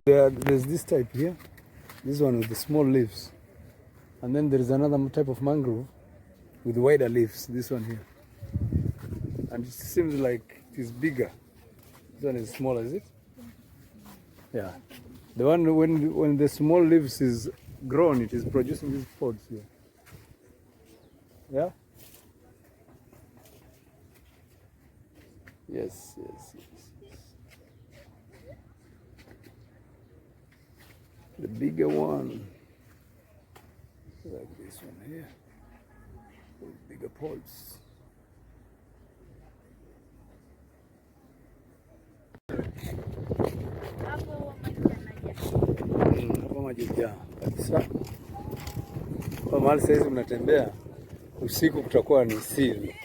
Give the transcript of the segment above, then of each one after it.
There's this type here, this one with the small leaves, and then there is another type of mangrove with wider leaves, this one here, and it seems like it is bigger. This one is smaller, is it? Yeah, the one when the small leaves is grown, it is producing these pods here. Yeah. Yes. The bigger one, like this one here, with bigger pods. Hapa maji jaa kabisa. Kwa mahali saizi mnatembea usiku kutakuwa ni siri.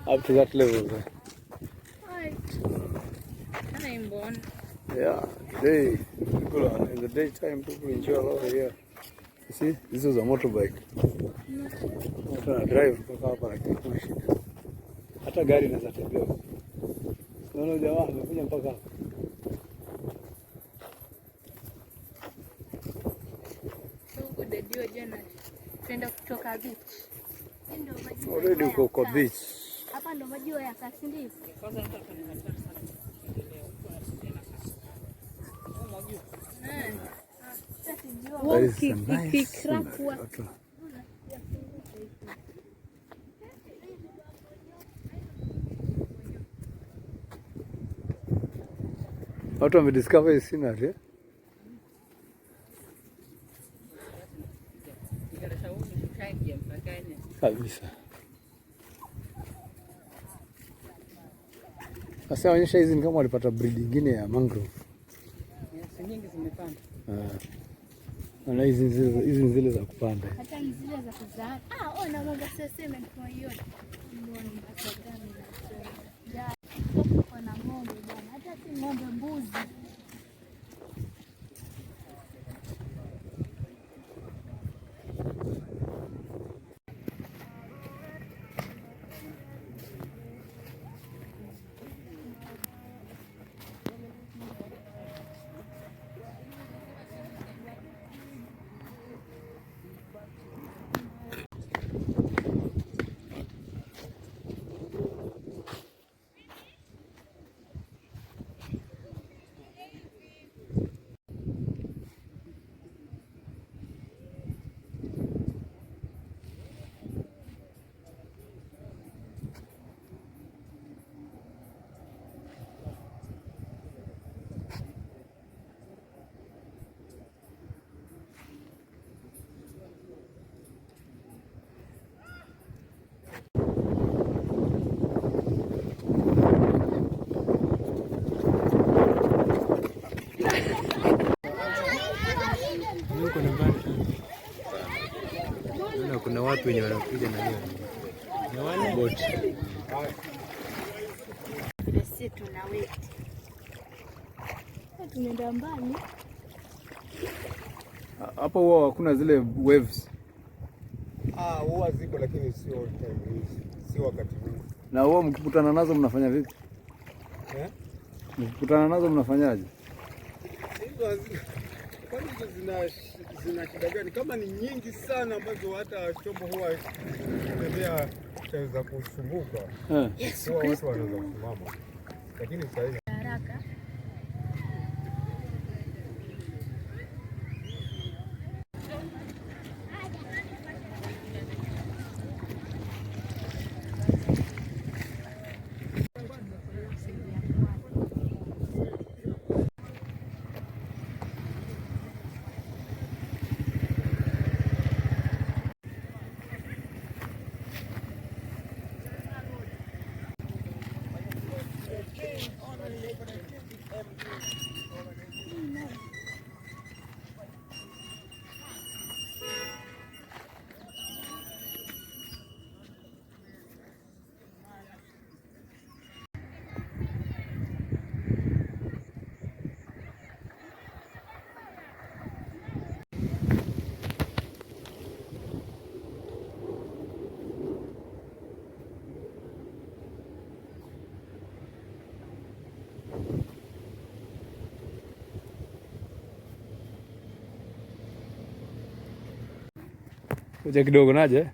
Up to that level. Yeah, today people are, in the daytime people enjoy a lot here. You see, this is a motorbike. Watu wana drive kutoka hapa lakini kuna shida. Hata gari inaweza tembea. Naona jamaa amekuja mpaka hapa. Huko ndio jana tuenda kutoka beach. Already uko kwa beach. Hapa ndo maji ya Kasindi. Kwanza nataka nimetaa sana. Watu wamediscover hii scenery kabisa. Sasa onyesha hizi ni kama walipata breed nyingine ya mangrove. Nyingi zimepanda. Na hizi zile za kupanda. Hata zile za kuzaa. Ona mambo sasa kwa hiyo. Mbona mpaka ya kuna ng'ombe bwana. Hata si ng'ombe, mbuzi. Kuna watu wenye wanakuja na hiyo. Na wale boti. Sisi tunaweka. Tumeenda mbali. Hapo huwa hakuna zile waves. Huwa ziko lakini sio time hizi. Sio wakati huu. Na huwa mkikutana nazo mnafanya vipi? Mkikutana nazo mnafanyaje? Kwani zina shida gani? Kama ni nyingi sana ambazo hata chombo huwa kitembea chaweza kusumbuka. Watu wanaweza kusimama. Lakini sasa hivi haraka. Kuja kidogo naje.